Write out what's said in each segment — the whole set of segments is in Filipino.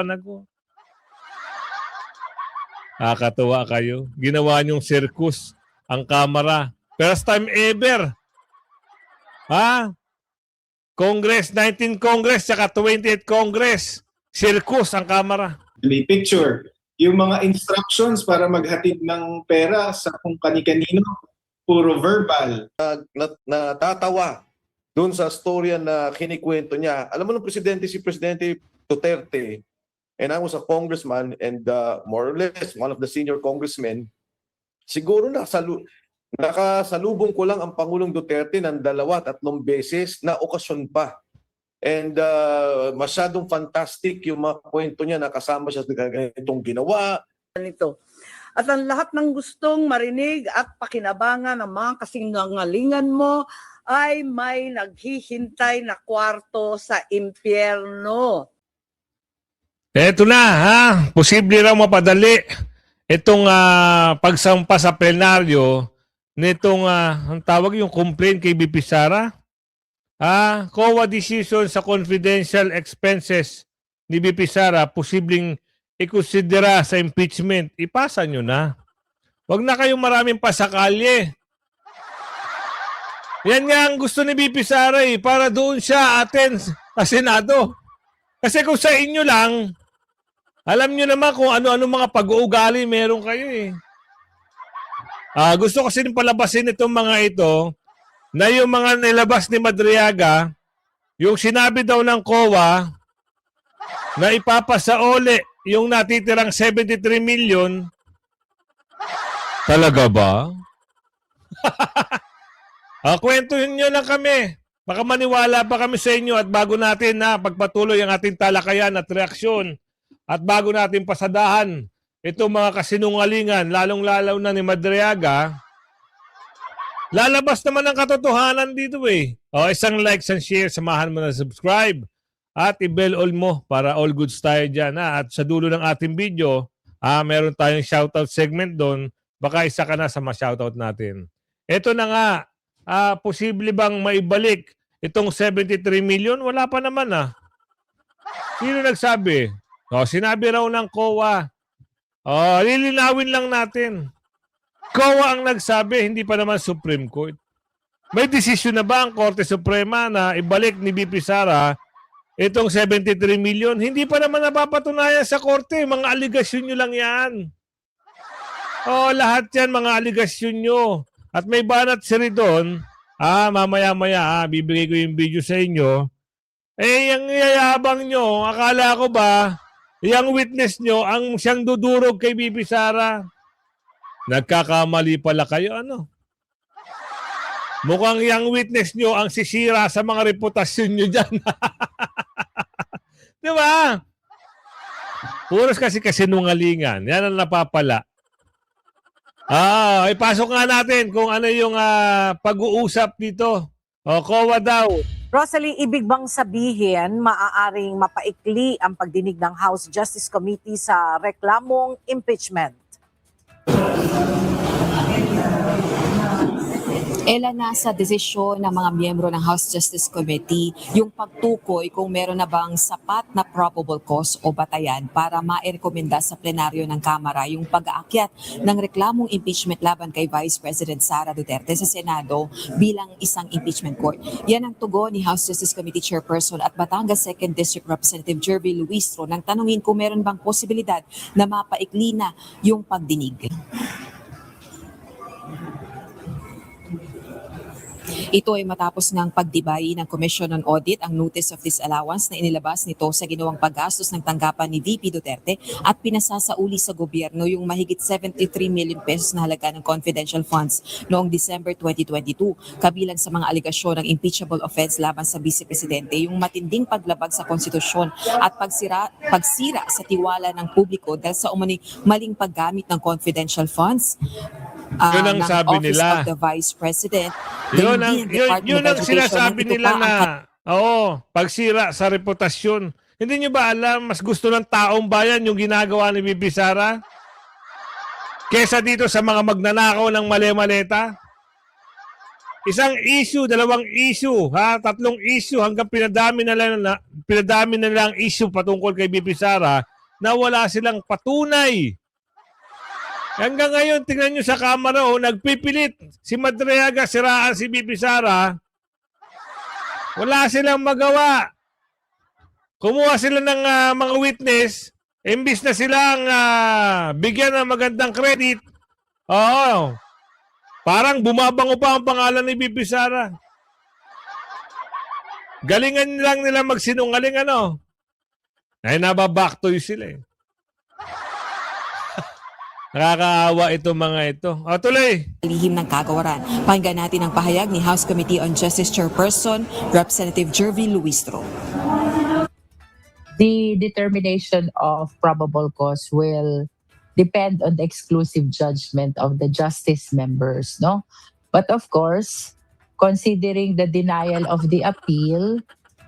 ako. Nakakatuwa kayo. Ginawa niyong circus ang kamera. First time ever. Ha? Congress, 19th Congress, saka 20th Congress. Circus ang kamera. Picture. Yung mga instructions para maghatid ng pera sa kung kani-kanino, puro verbal. Natatawa doon sa storya na kinikwento niya. Alam mo si Presidente Duterte, and I was a congressman and more or less one of the senior congressmen, siguro nakasalubong ko lang ang Pangulong Duterte ng 2-3 beses na okasyon pa. And masyadong fantastic yung mga kwento niya na kasama siya sa ganitong ginawa. At ang lahat ng gustong marinig at pakinabangan ng mga kasinungalingan mo ay may naghihintay na kwarto sa impyerno. Eto na, ha? Posible raw mapadali itong pagsampa sa plenaryo nitong, ang tawag yung complaint kay BP Sara. COA decision sa confidential expenses ni BP Sara, posibleng ikonsidera sa impeachment. Ipasa nyo na. Huwag na kayong maraming pasakalye. Yan nga ang gusto ni BP Sara para doon siya attend sa Senado. Kasi kung sa inyo lang, alam nyo naman kung ano-ano mga pag-uugali meron kayo Gusto kasi palabasin itong mga ito na yung mga nilabas ni Madriaga, yung sinabi daw ng COA na ipapasaole yung natitirang 73 million. Talaga ba? Kwentuhin nyo lang kami. Baka maniwala pa kami sa inyo at bago natin na pagpatuloy ang ating talakayan at reaksyon at bago natin pasadahan itong mga kasinungalingan, lalong-lalaw na ni Madriaga, lalabas naman ang katotohanan dito isang like, isang share, samahan mo na subscribe at i-bell all mo para all goods tayo dyan. At sa dulo ng ating video, meron tayong shoutout segment doon. Baka isa ka na sa ma-shoutout natin. Ito na nga, posible bang maibalik itong 73 million? Wala pa naman Sino nagsabi? Sinabi raw ng COA. Lilinawin lang natin. COA ang nagsabi, hindi pa naman Supreme Court. May desisyon na ba ang Korte Suprema na ibalik ni BP Sara itong 73 million? Hindi pa naman napapatunayan sa Korte. Mga aligasyon nyo lang yan. Lahat yan, mga aligasyon nyo. At may banat siri doon, mamaya-maya, bibigay ko yung video sa inyo. Yung yayabang nyo, akala ko ba, yung witness nyo, ang siyang dudurog kay BP Sara. Nagkakamali pala kayo, Mukhang yung witness nyo ang sisira sa mga reputasyon nyo dyan. Di ba? Puros kasi kasinungalingan. Yan ang napapala. Ipasok nga natin kung ano yung pag-uusap dito. COA daw. Rosalie, ibig bang sabihin maaaring mapaikli ang pagdinig ng House Justice Committee sa reklamong impeachment? Ela, nasa desisyon ng mga miyembro ng House Justice Committee yung pagtukoy kung meron na bang sapat na probable cause o batayan para mairekomenda sa plenaryo ng Kamara yung pag-aakyat ng reklamong impeachment laban kay Vice President Sara Duterte sa Senado bilang isang impeachment court. Yan ang tugon ni House Justice Committee Chairperson at Batangas 2nd District Representative Jervy Luistro nang tanungin kung meron bang posibilidad na mapaikli na yung pagdinig. Ito ay matapos ng pagdibay ng Commission on Audit ang Notice of Disallowance na inilabas nito sa ginawang paggastos ng tanggapan ni VP Duterte at pinasasauli sa gobyerno yung mahigit 73 million pesos na halaga ng confidential funds noong December 2022. Kabilang sa mga aligasyon ng impeachable offense laban sa Vice Presidente yung matinding paglabag sa konstitusyon at pagsira sa tiwala ng publiko dahil sa umano'y maling paggamit ng confidential funds. Yun ang sabi nila. Of the Vice President. Yun ang sinasabi nila na pagsira sa reputasyon. Hindi nyo ba alam, mas gusto ng taong bayan yung ginagawa ni BP Sara? Kesa dito sa mga magnanakaw ng mali-maleta? Isang issue, dalawang issue, ha? Tatlong issue hanggang pinadami na lang ang issue patungkol kay BP Sara na wala silang patunay. Hanggang ngayon, tingnan nyo sa kamera, nagpipilit. Si Madriaga, siraan si BP Sara. Wala silang magawa. Kumuha sila ng mga witness, imbis na silang bigyan ng magandang credit. Oo. Parang bumabango pa ang pangalan ni BP Sara. Galingan lang nila magsinungaling ano. Ay nababack to you sila eh. Nakakaawa itong mga ito. O tuloy. Lihim ng kagawaran. Pakinggan natin ang pahayag ni House Committee on Justice Chairperson, Representative Jervy Luistro. The determination of probable cause will depend on the exclusive judgment of the justice members, no? But of course, considering the denial of the appeal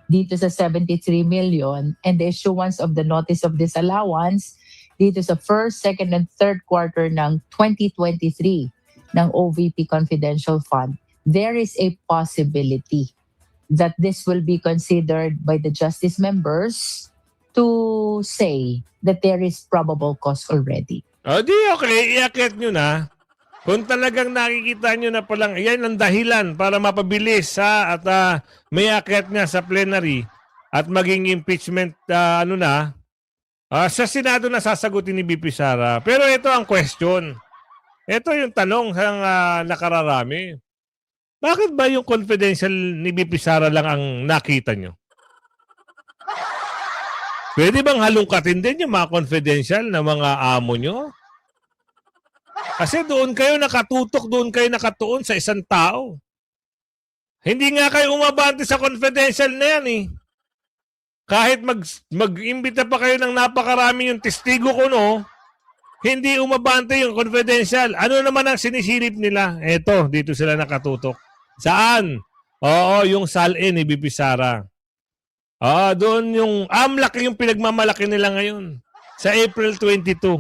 dito sa 73 million and the issuance of the notice of disallowance dito sa first, second, and third quarter ng 2023 ng OVP Confidential Fund, there is a possibility that this will be considered by the justice members to say that there is probable cause already. O di okay, iakit nyo na. Kung talagang nakikita nyo na palang, yan ang dahilan para mapabilis at may akit niya sa plenary at maging impeachment sa Senado na sasagutin ni BP Sara. Pero ito ang question. Ito yung tanong ng nakararami. Bakit ba yung confidential ni BP Sara lang ang nakita nyo? Pwede bang halungkatin din yung mga confidential na mga amo nyo? Kasi doon kayo nakatutok, doon kayo nakatuon sa isang tao. Hindi nga kayo umabante sa confidential na yan eh. Kahit mag-imbita pa kayo ng napakarami yung testigo ko, no? Hindi umabante yung confidential. Ano naman ang sinisilip nila? Eto, dito sila nakatutok. Saan? Oo, yung SALN ni BP Sara. Doon yung AMLAC yung pinagmamalaki nila ngayon. Sa April 22.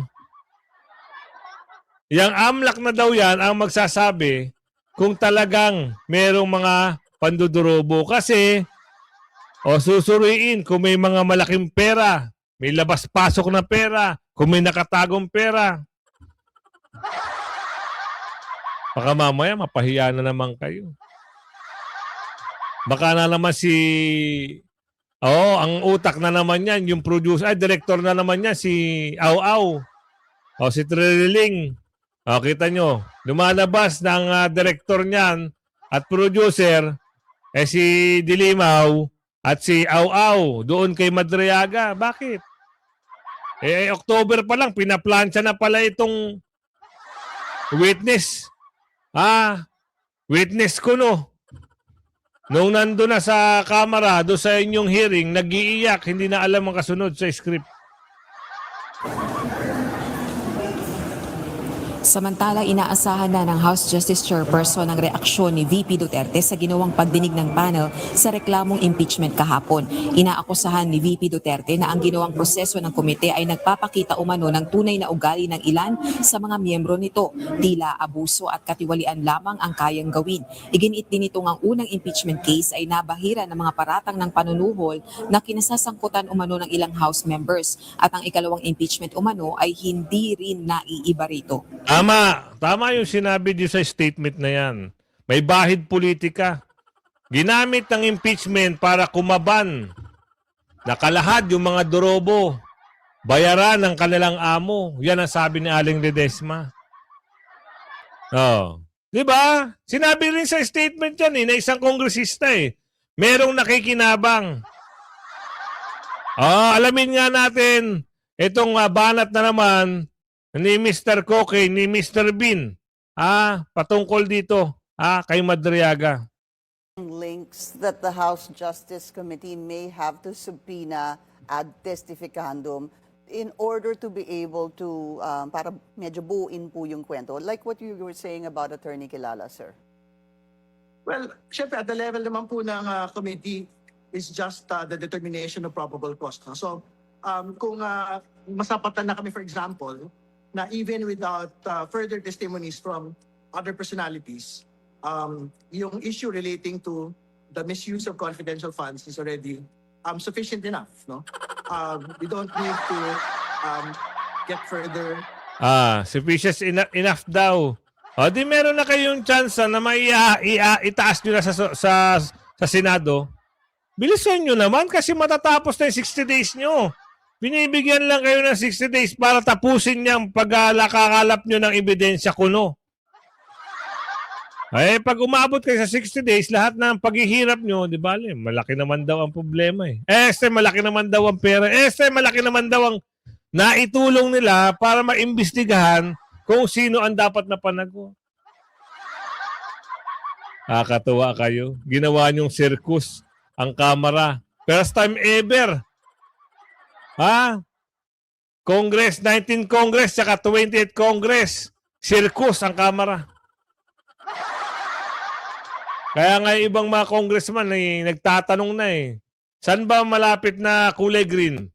Yang AMLAC na daw yan ang magsasabi kung talagang merong mga pandudurobo. Kasi susuriin kung may mga malaking pera, may labas-pasok na pera, kung may nakatagong pera. Baka mamaya mapahiya na naman kayo. Baka na naman ang utak na naman yan, yung producer, director na naman yan, si Au-Au. O si Trililing. O kita nyo, lumalabas ng director niyan at producer, si Dilimaw, at si Au-Au, doon kay Madriaga. Bakit? October pa lang, pinaplansya na pala itong witness. Witness ko, no? Nung nandun na sa kamera, doon sa inyong hearing, nag-iiyak, hindi na alam ang kasunod sa script. Samantala, inaasahan na ng House Justice Chairperson ang reaksyon ni VP Duterte sa ginawang pagdinig ng panel sa reklamong impeachment kahapon. Inaakusahan ni VP Duterte na ang ginawang proseso ng komite ay nagpapakita umano ng tunay na ugali ng ilan sa mga miyembro nito. Tila abuso at katiwalian lamang ang kayang gawin. Iginiit din itong ang unang impeachment case ay nabahira ng mga paratang ng panunuhol na kinasasangkutan umano ng ilang House members at ang ikalawang impeachment umano ay hindi rin naiiba rito. Tama yung sinabi niyo sa statement na yan. May bahid politika. Ginamit ng impeachment para kumaban. Nakalahad yung mga dorobo. Bayaran ng kanilang amo. Yan ang sabi ni Aling Ledesma. Di ba? Sinabi rin sa statement yan na isang kongresista merong nakikinabang. Alamin nga natin itong banat na naman ni Mr. Koke, ni Mr. Bean, patungkol dito, kay Madriaga. Links that the House Justice Committee may have to subpoena ad testificandum in order to be able to, para medyo buuin po yung kwento. Like what you were saying about Attorney Kilala, sir. Well, syempre at the level naman po ng committee is just the determination of probable cause. So, kung masapatan na kami, for example, na even without further testimonies from other personalities, yung issue relating to the misuse of confidential funds is already sufficient enough, no? We don't need to get further. Sufficient enough daw. O di meron na kayong chance na itaas nyo na sa Senado. Bilisan nyo naman kasi matatapos na yung 60 days nyo. Binibigyan lang kayo ng 60 days para tapusin niyang pagkakakalap nyo ng ebidensya kuno. Eh, pag umabot kayo sa 60 days, lahat ng paghihirap nyo, di ba, malaki naman daw ang problema eh. Malaki naman daw ang pera. Malaki naman daw ang naitulong nila para maimbestigahan kung sino ang dapat na panago. Nakakatuwa kayo. Ginawa niyong circus ang Kamara. First time ever. Congress, 19 Congress, saka 28 Congress. Circus ang Kamara. Kaya nga ibang mga congressman nagtatanong na saan ba malapit na kulay green?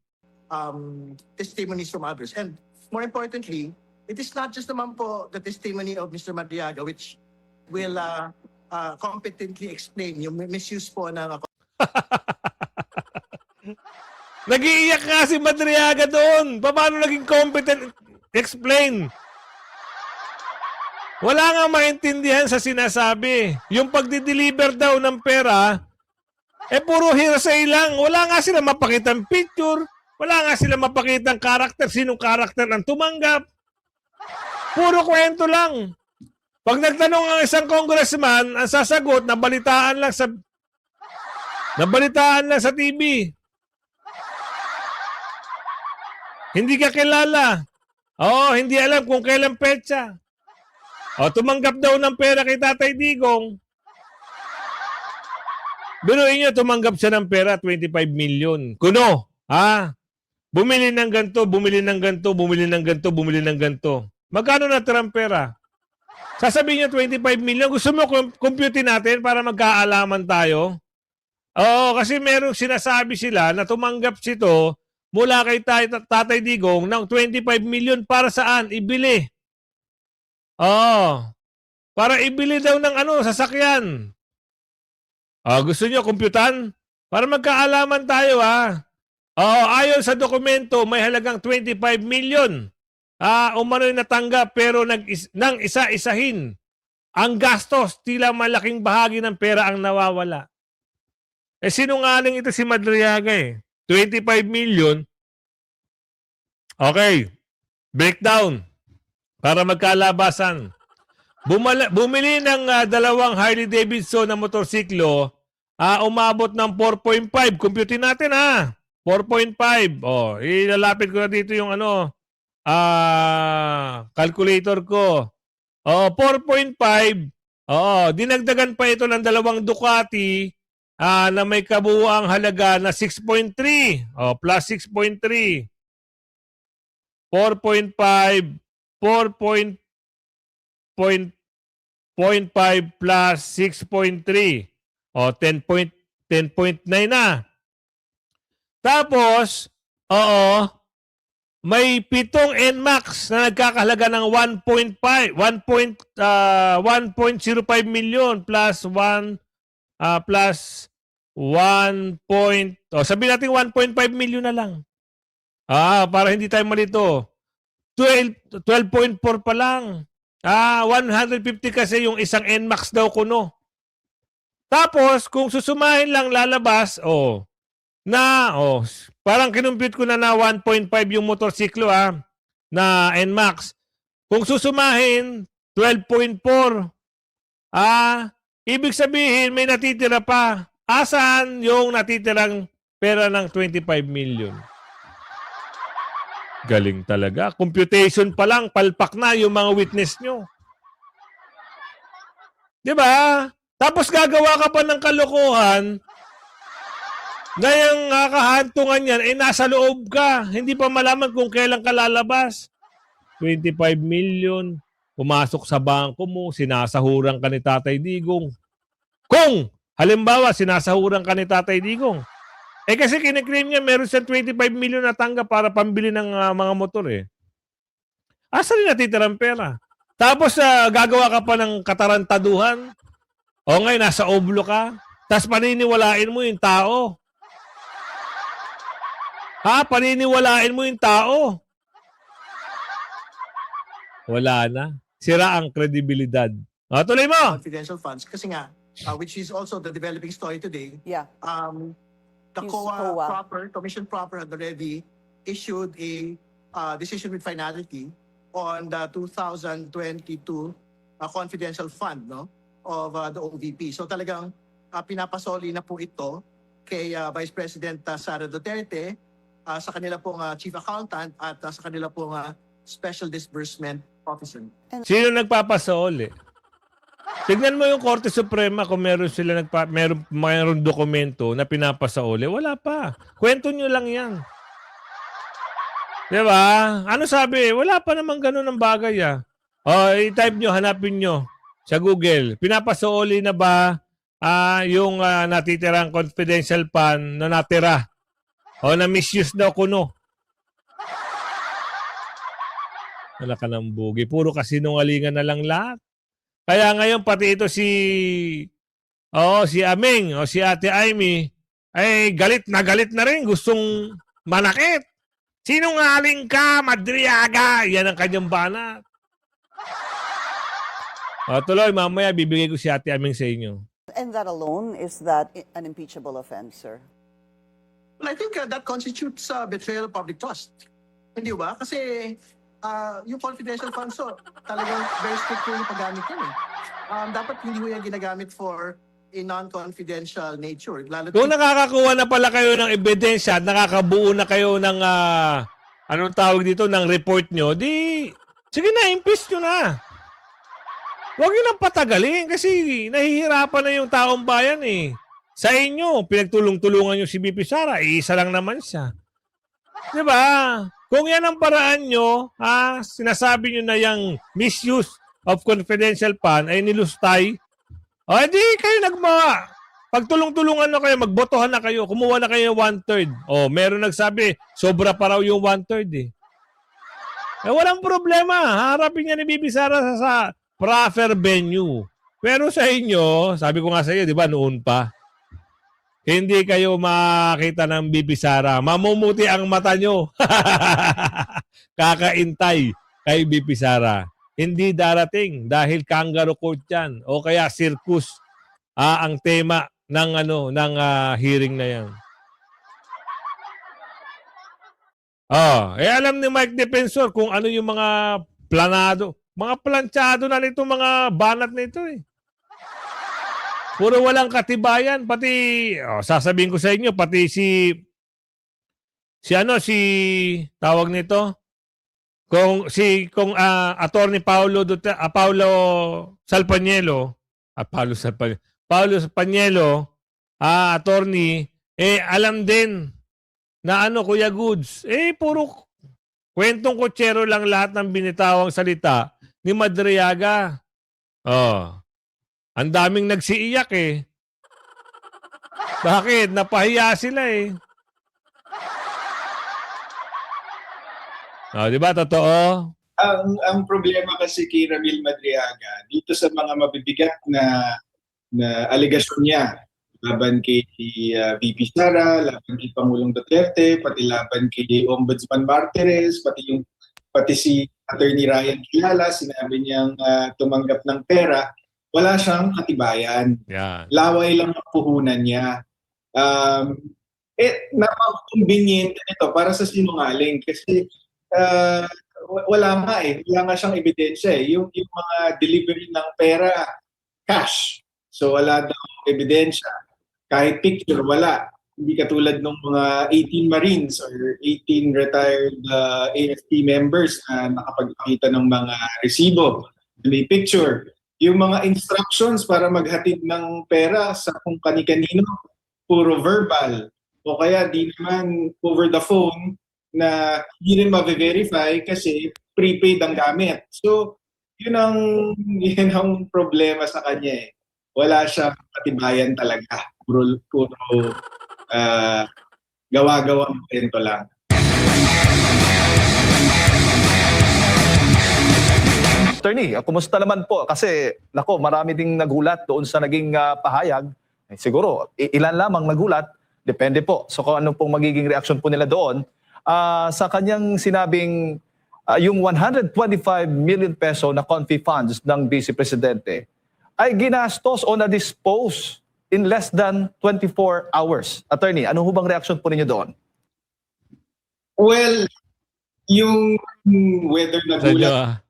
Testimonies from others. And more importantly, it is not just naman po the testimony of Mr. Madriaga which will competently explain yung misuse po ng Nag-iiyak nga si Madriaga doon. Paano naging competent? Explain. Wala nga maintindihan sa sinasabi. Yung pagdi-deliver daw ng pera, puro hearsay lang. Wala nga sila mapakitang picture. Wala nga sila mapakitang karakter. Sinong karakter ang tumanggap. Puro kwento lang. Pag nagtanong ang isang congressman, ang sasagot, nabalitaan lang sa TV. Hindi ka kilala. Hindi alam kung kailan petsa. Tumanggap daw ng pera kay Tatay Digong. Biruin nyo, tumanggap siya ng pera, 25 million. Kuno, bumili ng ganito, bumili ng ganito, bumili ng ganito, bumili ng ganito. Magkano natirang pera? Sasabihin nyo 25 million. Gusto mo computein natin para magkaalaman tayo? Kasi merong sinasabi sila na tumanggap sito mula kay Tatay Digong ng 25 million para saan? Ibili. Para ibili daw ng sasakyan. Gusto nyo kumputan? Para magkaalaman tayo, ayon sa dokumento, may halagang 25 million. Umano'y natanggap pero nang isa-isahin. Ang gastos, tila malaking bahagi ng pera ang nawawala. Sinungaling ito si Madriaga 25 million. Okay. Breakdown. Para magkalabasan. Bumili ng dalawang Harley Davidson na motorsiklo, umabot ng 4.5. Computin natin 4.5. Ilalapit ko na dito yung calculator ko. 4.5. Dinagdagan pa ito ng dalawang Ducati na may kabuuang halaga na 6.3. Plus 6.3. 4.5 4.5 plus 6.3. 10.9 na. Tapos, may 7 NMAX na nagkakahalaga ng 1.05 million plus 1 sabihin natin 1.5 million na lang. Para hindi tayo malito. 12.4 pa lang. 150 kasi yung isang NMAX daw kuno. Tapos, kung susumahin lang lalabas, parang kinumpute ko na 1.5 yung motorsiklo na NMAX. Kung susumahin, 12.4. Ibig sabihin, may natitira pa. Asan yung natitirang pera ng 25 million? Galing talaga. Computation pa lang, palpak na yung mga witness nyo. Diba? Tapos gagawa ka pa ng kalokohan na yung kahantungan yan, nasa loob ka. Hindi pa malaman kung kailan ka lalabas. 25 million. Pumasok sa bangko mo, sinasahuran ka ni Tatay Digong. Kung, halimbawa, sinasahuran ka ni Tatay Digong, kasi kiniklaim niya meron siyang 25 million na tanggap para pambili ng mga motor Asa rin natitirang pera? Tapos gagawa ka pa ng katarantaduhan O ngayon, nasa oblo ka. Tapos paniniwalain mo yung tao. Ha? Paniniwalain mo yung tao. Wala na. Sira ang kredibilidad. O, tuloy mo. confidential funds kasi nga, which is also the developing story today. Yeah. The Use COA COA. Commission proper had already issued a decision with finality on the 2022 confidential fund, no, of the OVP. So talagang pinapasoli na po ito kay Vice President Sara Duterte, sa kanila pong Chief Accountant at sa kanila pong Special Disbursement Officer. Sino nagpapasoli? Tignan mo yung Korte Suprema kung meron sila meron dokumento na pinapasauli. Wala pa. Kwento nyo lang yan. Diba? Ano sabi? Wala pa naman ganun ang bagay O, i-type nyo, hanapin nyo sa Google. Pinapasauli na ba yung natitirang confidential fund na natira? O na misuse daw kuno? Wala ka ng bugi. Puro kasinungalingan na lang lahat. Kaya ngayon pati ito si Aming o si Ate Amy ay galit na rin. Gustong manakit. Sinungaling ka, Madriaga. Yan ang kanyang banat. Tuloy, mamaya bibigay ko si Ate Aming sa inyo. And that alone, is that an impeachable offense, sir? Well, I think that constitutes betrayal of public trust. Hindi ba? Kasi yung confidential funds, so, talagang very strict po yung paggamit yan. Dapat hindi mo yan ginagamit for a non-confidential nature. Lalo Kung nakakakuha na pala kayo ng ebidensya at nakakabuo na kayo ng anong tawag dito, ng report nyo, di sige na, impeach nyo na. Huwag nyo nang patagalin kasi nahihirapan na yung taong bayan eh. Sa inyo, pinagtulong-tulungan nyo si BP Sara, isa lang naman siya. Diba? Kung yan ang paraan nyo, sinasabi nyo na yung misuse of confidential fund ay nilustay, di kayo pagtulong-tulungan na kayo, magbotohan na kayo, kumuha na kayo 1/3. Meron nagsabi, sobra pa raw yung 1/3 eh. Walang problema. Harapin niya ni BP Sara sa proper venue. Pero sa inyo, sabi ko nga sa iyo, di ba, noon pa, hindi kayo makita ng BP Sara. Mamumuti ang mata nyo. Kakaintay kay BP Sara. Hindi darating dahil kangaroo court yan o kaya circus ang tema ng hearing na yan. Alam ni Mike Defensor kung ano yung mga planado, mga planchado na nito, mga banat nito eh. Puro walang katibayan, pati sasabihin ko sa inyo, pati si tawag nito, kung Attorney Paulo Salpanielo, attorney, alam din na Kuya Goods, puro kwentong kutsero lang lahat ng binitawang salita ni Madriaga. Ang daming nagsiiyak eh. Bakit? Napahiya sila eh. Di ba? Totoo? Ang problema kasi kay Ramil Madriaga, dito sa mga mabibigat na aligasyon niya, laban kay VP Sara, laban kay Pangulong Duterte, pati laban kay Ombudsman Martires, pati si Attorney Ryan Kilala, sinabi niyang tumanggap ng pera, wala siyang katibayan. Yeah. Laway lang ang puhunan niya. Napaka-convenient nito para sa sinungaling kasi wala nga siyang ebidensya eh. Yung mga delivery ng pera, cash. So wala daw ebidensya. Kahit picture, wala. Hindi katulad ng mga 18 Marines or 18 retired AFP members na nakapagpakita ng mga resibo. May picture. Yung mga instructions para maghatid ng pera sa kung kani-kanino, puro verbal. O kaya di naman over the phone na hindi rin ma-verify kasi prepaid ang gamit. So, yun ang problema sa kanya eh. Wala siyang katibayan talaga. Puro gawa-gawang kwento lang. Attorney, kumusta naman po? Kasi, nako, marami ding nagulat doon sa naging pahayag. Siguro, ilan lamang nagulat. Depende po. So kung ano pong magiging reaction po nila doon. Sa kanyang sinabing yung 125 million peso na confi funds ng Vice Presidente ay ginastos o na-dispose in less than 24 hours. Attorney, ano ho bang reaction po ninyo doon? Well, yung whether Sa inyo, nagulat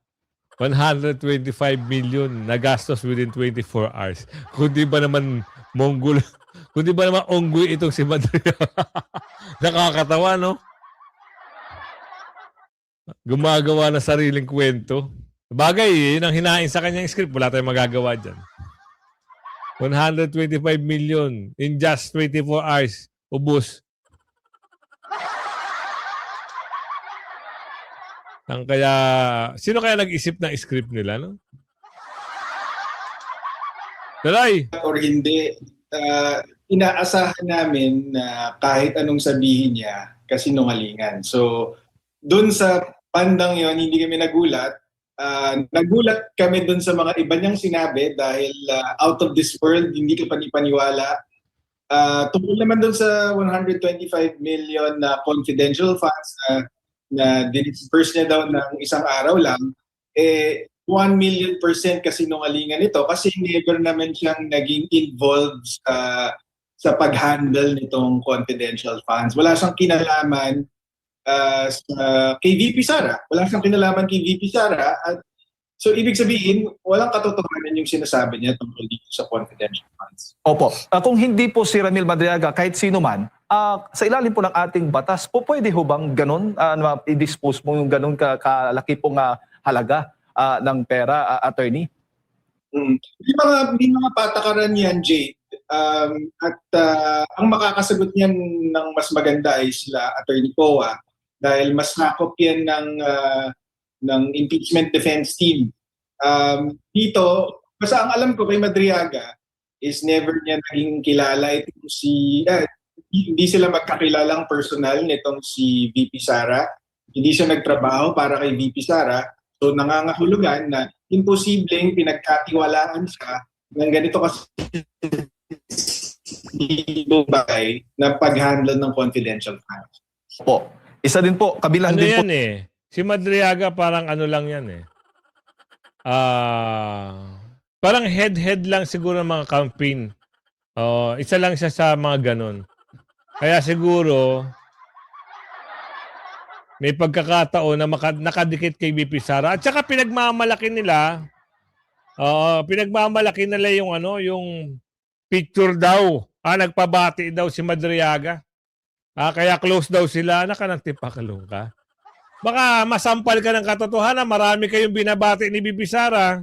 125 million nagastos within 24 hours. Kundi ba naman Mongol, kundi ba naman onggoy itong si Madria? Nakakatawa, no? Gumagawa na sariling kwento. Bagay, yun ang hinain sa kanyang script. Wala tayong magagawa dyan. 125 million in just 24 hours. Ubus. Sino kaya nag-isip ng script nila, no? Talay! or hindi, inaasahan namin na kahit anong sabihin niya, kasinungalingan. So, dun sa bandang yon hindi kami nagulat. Nagulat kami dun sa mga iba niyang sinabi dahil out of this world, hindi ka panipaniwala. Tungkol naman dun sa 125 million na confidential funds na disperse niya daw ng isang araw lang, 1 million % kasinungalingan ito kasi never naman siyang naging involved sa pag-handle nitong confidential funds. Wala siyang kinalaman kay VP Sara. Wala siyang kinalaman kay VP Sara. At so, ibig sabihin, walang katotohanan yung sinasabi niya tungkol dito sa confidential funds. Opo. Kung hindi po si Ramil Madriaga, kahit sino man, sa ilalim po ng ating batas, po pwede ho bang ganun, i-dispose mo yung ganun kalaki pong halaga ng pera, attorney? May mga patakaran yan, Jade. Ang makakasagot niyan ng mas maganda ay sila Attorney Poa dahil mas sakop yan ng impeachment defense team. Dito, basta ang alam ko kay Madriaga is never niya naging kilala itong hindi sila magkakilalang personal nitong si VP Sara. Hindi siya nagtrabaho para kay VP Sara. So nangangahulugan na imposibleng pinagkatiwalaan siya ng ganito kasi na pag-handle ng confidential funds. Po. Isa din po, kabilang Ano din po. yan Si Madriaga parang ano lang yan parang head lang siguro ng mga campaign. Isa lang siya sa mga ganon. Kaya siguro may pagkakataon na nakadikit kay VP Sara. At saka pinagmamalaki nila yung picture daw. Nagpabati daw si Madriaga. Kaya close daw sila. Nakanagtipakalong ka. Baka masampal ka ng katotohanan. Marami kayong binabati ni VP Sara.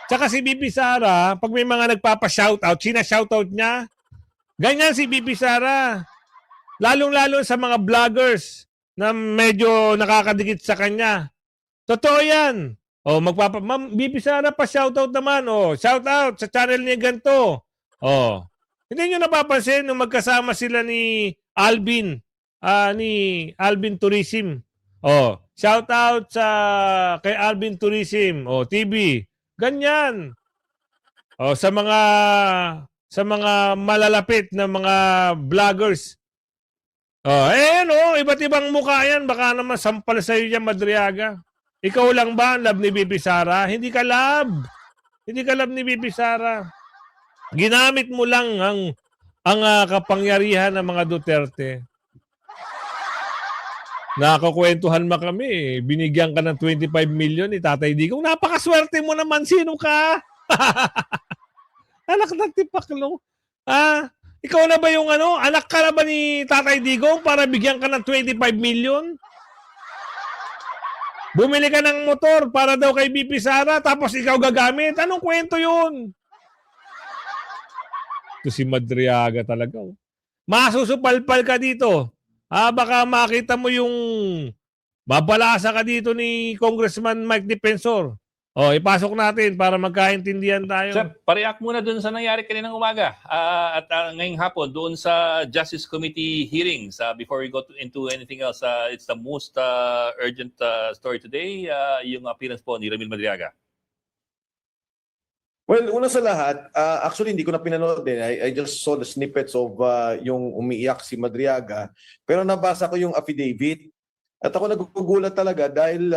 Tsaka si VP Sara, pag may mga nagpapa-shoutout, sina-shoutout niya. Ganyan si VP Sara. Lalong-lalo sa mga vloggers na medyo nakakadikit sa kanya. Totoo yan. Ma'am, VP Sara pa shoutout naman. Shoutout sa channel niya ganito. Hindi nyo napapansin nung magkasama sila ni Alvin. Ni Alvin Tourism. Shoutout kay Alvin Tourism. TV. Ganyan. Sa mga malalapit na mga vloggers. Iba't ibang mukha yan. Baka naman sampal sa'yo yan, Madriaga. Ikaw lang ba ang love ni VP Sara? Hindi ka love. Hindi ka love ni VP Sara. Ginamit mo lang ang kapangyarihan ng mga Duterte. Nakakakwentuhan mo kami. Binigyan ka ng 25 million ni Tatay Digong. Napakaswerte mo naman. Sino ka? Anak ng tipaklong. Ikaw na ba yung anak ka na ba ni Tatay Digong para bigyan ka ng 25 million? Bumili ka ng motor para daw kay VP Sara tapos ikaw gagamit. Anong kwento yun? Ito si Madriaga talaga. Masusupalpal ka dito. Baka makita mo yung babalasa ka dito ni Congressman Mike Defensor. O, ipasok natin para magkaintindihan tayo. Sir, pareact muna dun sa nangyari kaninang umaga at ngayong hapon doon sa Justice Committee hearings. Before we go into anything else, it's the most urgent story today, yung appearance po ni Ramil Madriaga. Well, una sa lahat, actually hindi ko na pinanood din. I just saw the snippets of yung umiiyak si Madriaga. Pero nabasa ko yung affidavit. At ako nagugulat talaga dahil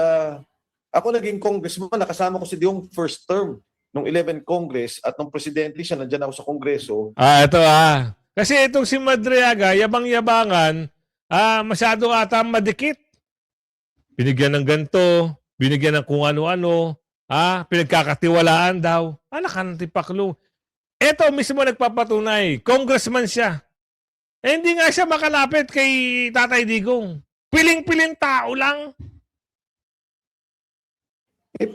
ako naging congressman, nakasama ko si Diong first term nung 11 Congress at nung presidente siya, nandyan ako sa Kongreso. Ito Kasi itong si Madriaga, yabang-yabangan, masyado ata madikit. Binigyan ng ganito, binigyan ng kung ano-ano, pinagkakatiwalaan daw. Anak ka ng tipaklo. Ito mismo nagpapatunay, congressman siya. Hindi nga siya makalapit kay Tatay Digong. Piling-piling tao lang.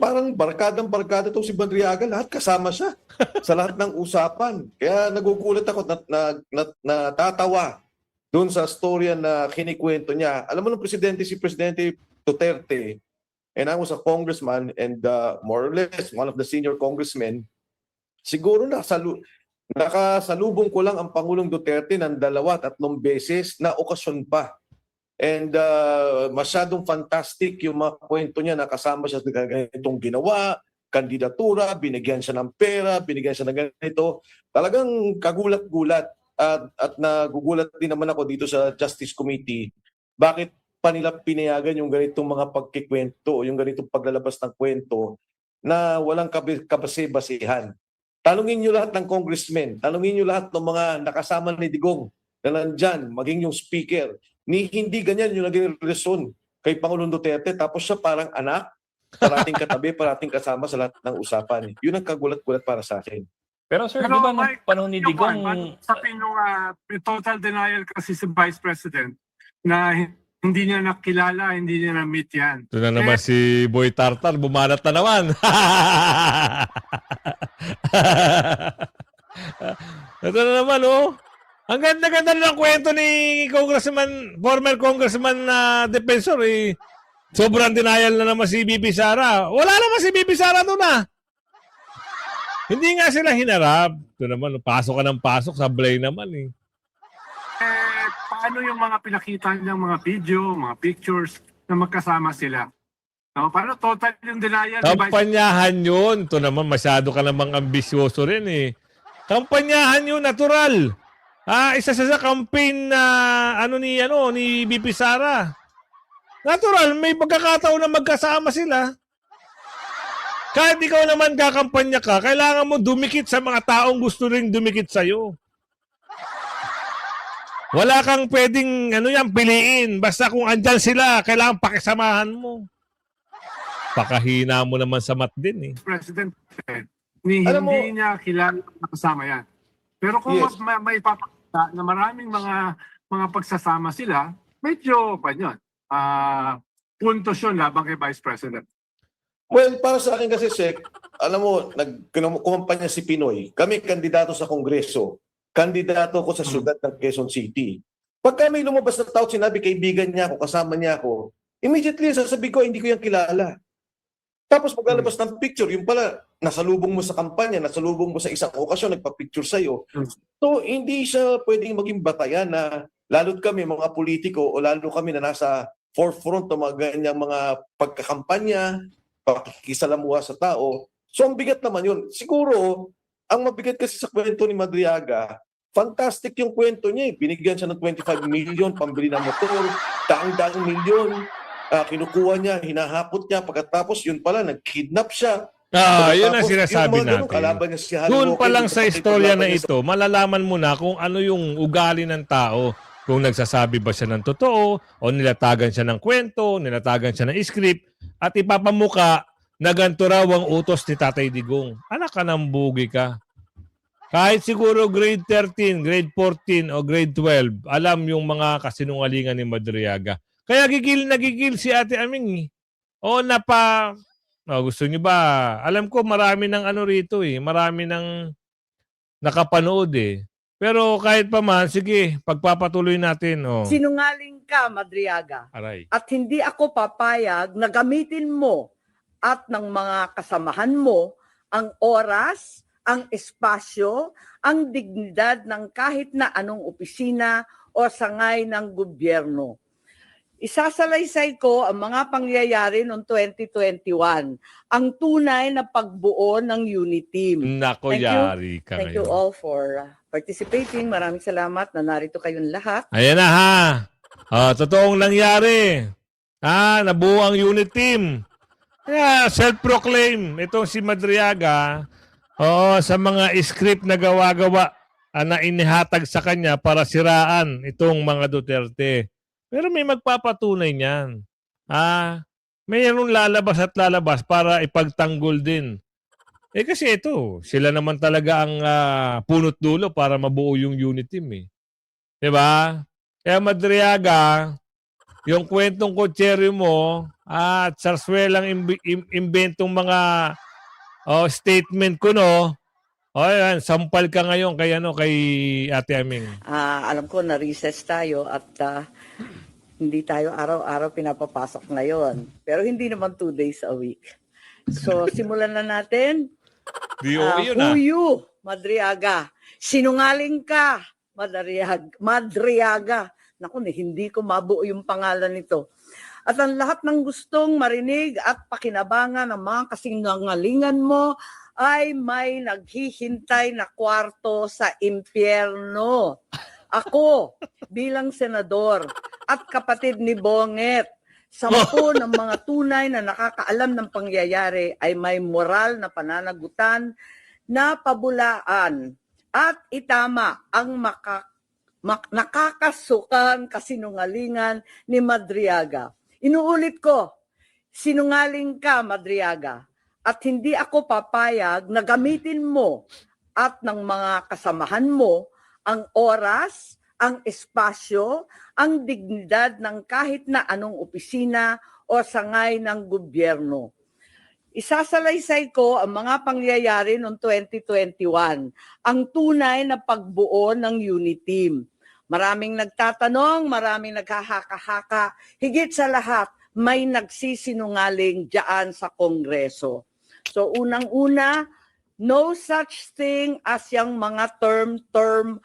Parang barkadang-barkada itong si Madriaga, lahat kasama siya sa lahat ng usapan. Kaya nagugulat ako, natatawa doon sa storya na kinikwento niya. Alam mo nung si Presidente Duterte, and I was a congressman and more or less one of the senior congressmen, siguro nakasalubong ko lang ang Pangulong Duterte ng 2-3 beses na okasyon pa. And masyadong fantastic yung mga kwento niya na kasama siya sa ganitong ginawa, kandidatura, binigyan siya ng pera, binigyan siya ng ganito. Talagang kagulat-gulat at nagugulat din naman ako dito sa Justice Committee. Bakit pa nila pinayagan yung ganitong mga pagkikwento o yung ganitong paglalabas ng kwento na walang kabase-basehan? Tanungin niyo lahat ng congressmen, tanungin niyo lahat ng mga nakasama ni Digong na nandyan, maging yung speaker. Hindi ganyan yung naging relasyon kay Pangulong Duterte. Tapos siya parang anak, parating katabi, parating kasama sa lahat ng usapan. Yun ang kagulat-gulat para sa akin. Pero sir, di ba nung panahon ni Digong... Sabi nung total denial kasi si Vice President na hindi niya nakilala, hindi niya na-meet yan. Ito na naman si Boy Tartar, bumanat na naman. Ito na naman, Ang ganda-ganda ng kwento ni former Congressman na Defensor. Sobrang denial na naman si Bibi Sara. Wala naman si Bibi Sara doon Hindi nga sila hinarap. Ito naman, pasok ka ng pasok, sablay naman Paano yung mga pinakita niyang mga video, mga pictures na magkasama sila? No, paano total yung denial? Kampanyahan yun. Ito naman, masyado ka namang ambisyoso rin Kampanyahan yun, natural. Isa sa campaign na ni BP Sara. Natural, may pagkakataon na magkasama sila. Kahit ikaw naman kakampanya ka, kailangan mo dumikit sa mga taong gusto ring dumikit sa'yo. Wala kang pwedeng piliin. Basta kung andyan sila, kailangan pakisamahan mo. Pakahina mo naman sa mat din President, hindi niya kilala kasama yan. Pero kung may papakita na maraming mga pagsasama sila, medyo puntos yun labang kay Vice President. Well, para sa akin kasi, Sek, alam mo, kumampanya si Pinoy. Kami kandidato sa Kongreso. Kandidato ko sa syudad ng Quezon City. Pagka may lumabas na tao, sinabi kaibigan niya ako, kasama niya ako, immediately sasabi ko, hindi ko yan kilala. Tapos paglalabas ng picture, yung pala, nasalubong mo sa kampanya, nasalubong mo sa isang okasyon, nagpa-picture sa'yo. So, hindi siya pwedeng maging batayan na lalo't kami, mga politiko, o lalo kami na nasa forefront ng mga ganyang mga pagkakampanya, pakikisalamuha sa tao. So, ang bigat naman yun. Siguro, ang mabigat kasi sa kwento ni Madriaga, fantastic yung kwento niya. Binigyan siya ng 25 million, pambili ng motor, daang-daang milyon. Kinukuha niya, hinahapot niya, pagkatapos yun pala, nag-kidnap siya. Yun ang sinasabi natin. Doon pa lang sa istorya na ito, malalaman mo na kung ano yung ugali ng tao. Kung nagsasabi ba siya ng totoo, o nilatagan siya ng kwento, nilatagan siya ng script, at ipapamuka na ganito raw ang utos ni Tatay Digong. Anak ka ng bugi ka. Kahit siguro grade 13, grade 14, o grade 12, alam yung mga kasinungalingan ni Madriaga. Kaya nagigil si Ate Aming. Gusto niyo ba? Alam ko marami ng rito marami ng nakapanood Pero kahit pa man, sige, pagpapatuloy natin. Sinungaling ka, Madriaga. Aray. At hindi ako papayag na gamitin mo at ng mga kasamahan mo ang oras, ang espasyo, ang dignidad ng kahit na anong opisina o sangay ng gobyerno. Isasalaysay ko ang mga pangyayari noong 2021, ang tunay na pagbuo ng unit team. Nako, Thank you. yari ka Thank you ngayon. all for participating. Maraming salamat na narito kayong lahat. Ayan na ha. Totoong nangyari. Nabuo ang unit team. Kaya self-proclaim itong si Madriaga sa mga script na gawa-gawa na inihatag sa kanya para siraan itong mga Duterte. Pero may magpapatunay niyan. Mayroong lalabas at lalabas para ipagtanggol din. Kasi ito, sila naman talaga ang punot dulo para mabuo yung unit team. Diba? Kaya Madriaga, yung kwentong kotseryo mo at sarswelang imbentong mga statement ko, no? Ayan, sampal ka ngayon kay Ate Aming. Alam ko na recess tayo at hindi tayo araw-araw pinapapasok ngayon. Pero hindi naman 2 days a week. So, simulan na natin. Huyu, Madriaga. Sinungaling ka, Madriaga. Naku, hindi ko mabuo yung pangalan nito. At ang lahat ng gustong marinig at pakinabangan ng mga kasinungalingan mo ay may naghihintay na kwarto sa impyerno. Ako, bilang senador at kapatid ni Bonget, 10 ng mga tunay na nakakaalam ng pangyayari ay may moral na pananagutan na pabulaan at itama ang nakakasukan kasinungalingan ni Madriaga. Inuulit ko, sinungaling ka, Madriaga, at hindi ako papayag na gamitin mo at ng mga kasamahan mo ang oras, ang espasyo, ang dignidad ng kahit na anong opisina o sangay ng gobyerno. Isasalaysay ko ang mga pangyayari noong 2021, ang tunay na pagbuo ng unit team. Maraming nagtatanong, maraming naghahaka-haka, higit sa lahat, may nagsisinungaling diyan sa Kongreso. So unang-una, no such thing as yung mga term,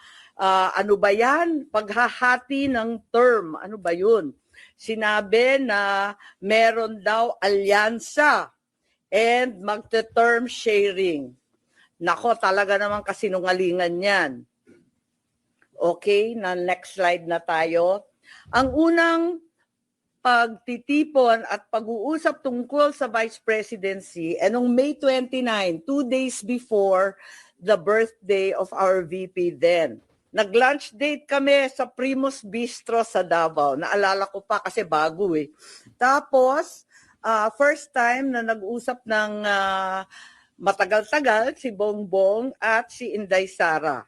ano ba yan? Paghahati ng term, ano ba yun? Sinabi na meron daw alyansa and magte-term sharing. Nako, talaga naman kasinungalingan yan. Okay, na next slide na tayo. Ang unang pagtitipon at pag-uusap tungkol sa Vice Presidency noong May 29, 2 days before the birthday of our VP then. Nag-lunch date kami sa Primus Bistro sa Davao. Naalala ko pa kasi bago Tapos, first time na nag-usap ng matagal-tagal si Bongbong at si Inday Sara.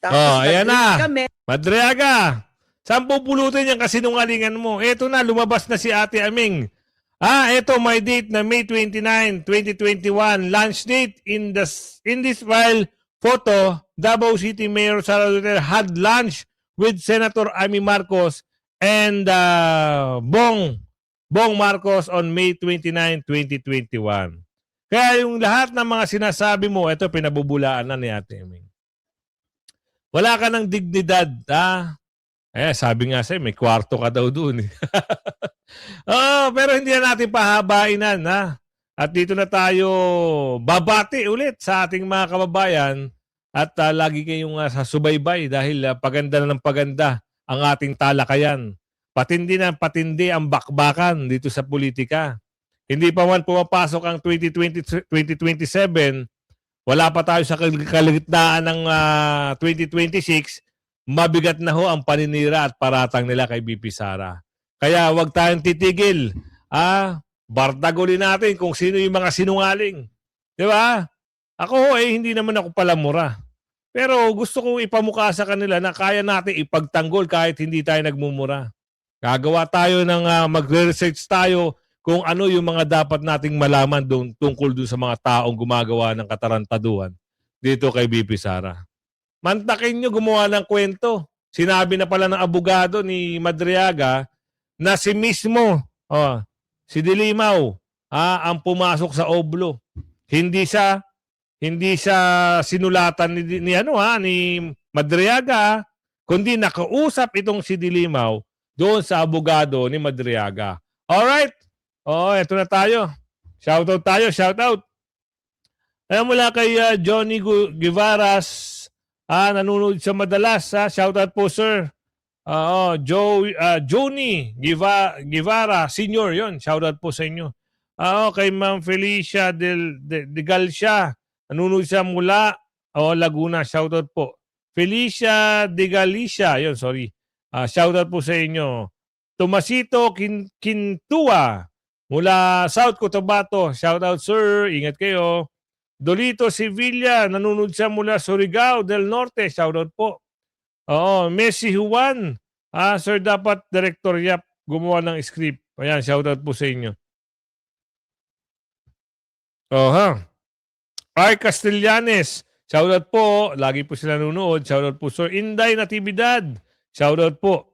Tapos Ayan na. kami. Madriaga, saan pupulutin yung kasinungalingan mo? Eto na, lumabas na si Ate Aming. Eto, may date na May 29, 2021. Lunch date in this file photo, Davao City Mayor Sara Duterte had lunch with Senator Amy Marcos and Bong Marcos on May 29, 2021. Kaya yung lahat ng mga sinasabi mo, ito pinabubulaan na ni Ate Aming. Wala ka ng dignidad, sabi nga sa'yo, may kwarto ka daw doon. Pero hindi na natin pahabainan, At dito na tayo babati ulit sa ating mga kababayan at lagi kayong sasubaybay dahil paganda na ng paganda ang ating talakayan. Patindi na patindi ang bakbakan dito sa politika. Hindi pa man pumapasok ang 2027, wala pa tayo sa kalagitnaan ng 2026, mabigat na ho ang paninira at paratang nila kay BP Sara. Kaya huwag tayong titigil. Bardagulin natin kung sino yung mga sinungaling. Di ba? Ako hindi naman ako palamura. Pero gusto kong ipamukha sa kanila na kaya natin ipagtanggol kahit hindi tayo nagmumura. Gagawa tayo ng magre-research tayo kung ano yung mga dapat nating malaman tungkol doon sa mga taong gumagawa ng katarantaduhan dito kay BP Sara. Mantakin nyo gumawa ng kwento. Sinabi na pala ng abogado ni Madriaga na si mismo, si Dilimaw, ang pumasok sa oblo. Hindi sa sinulatan ni Madriaga, kundi nakausap itong si Dilimaw doon sa abogado ni Madriaga. Alright? Eto na tayo. Shoutout tayo, shoutout. Mula kay Johnny Guivaras, nanonood sa madalas. Shoutout po, sir. Johnny Guevara Senior, yon. Shoutout po sa inyo. Kay Ma'am Felicia de Galcia, nanonood siya mula Laguna. Shoutout po. Felicia de Galicia, yon, sorry. Shoutout po sa inyo. Tomasito Quintua mula South Cotabato. Shoutout, sir. Ingat kayo. Dolito Sevilla, nanonood siya mula Surigao del Norte. Shoutout po. Messi Juan. Sir, dapat Director Yap gumawa ng script. Ayan, shoutout po sa inyo. Ay Castellanes. Shoutout po. Lagi po sila nanonood. Shoutout po, Sir Inday Natividad. Shoutout po.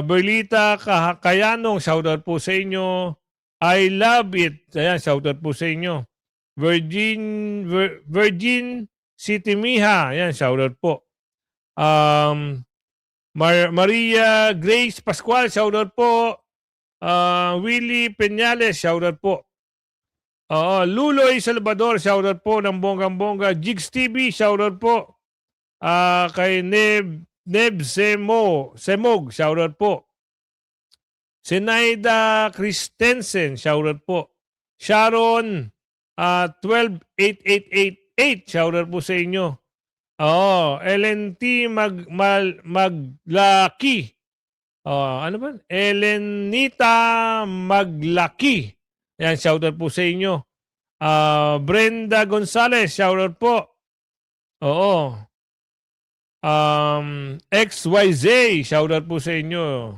Berlita Kayanong. Shoutout po sa inyo. I love it. Ayan, shoutout po sa inyo. Virgin City Miha. Ayan, shoutout po. Maria Grace Pascual, shoutout po. Willie Peñales, shoutout po. Luloy Salvador, shoutout po ng bonggang-bongga. Jigs TV, shoutout po. Kay Neb Semog, shoutout po. Senaida Christensen, shoutout po. Sharon 12888, shoutout po sa inyo. LNT Maglaki. Ano ba? Elenita Maglaki. Yan, shoutout po sa inyo. Brenda Gonzalez, shoutout po. XYZ, shoutout po sa inyo.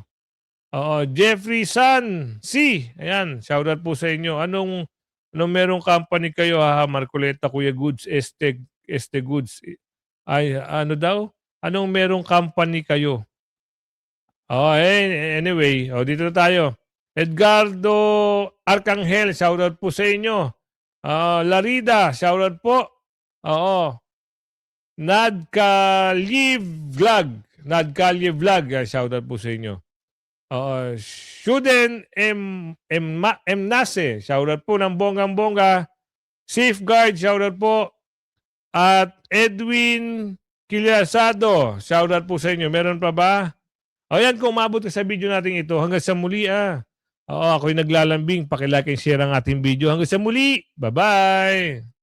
Jeffrey San C. Ayan, shoutout po sa inyo. Anong merong company kayo, Marcoleta, Kuya Goods, Este Goods? Ay, ano daw? Anong merong company kayo? Anyway, dito na tayo. Edgardo Arcangel, shoutout po sa inyo. Larida, shoutout po. Nadkaliev Vlog, shoutout po sa inyo. Shuden Nase, shoutout po ng bonggang-bongga. Safeguard, shoutout po. At Edwin Kilyasado, shoutout po sa inyo. Meron pa ba? Ayan, kung umabot ka sa video natin ito, hanggang sa muli ako'y naglalambing. Pakilike and share ang ating video. Hanggang sa muli. Bye-bye!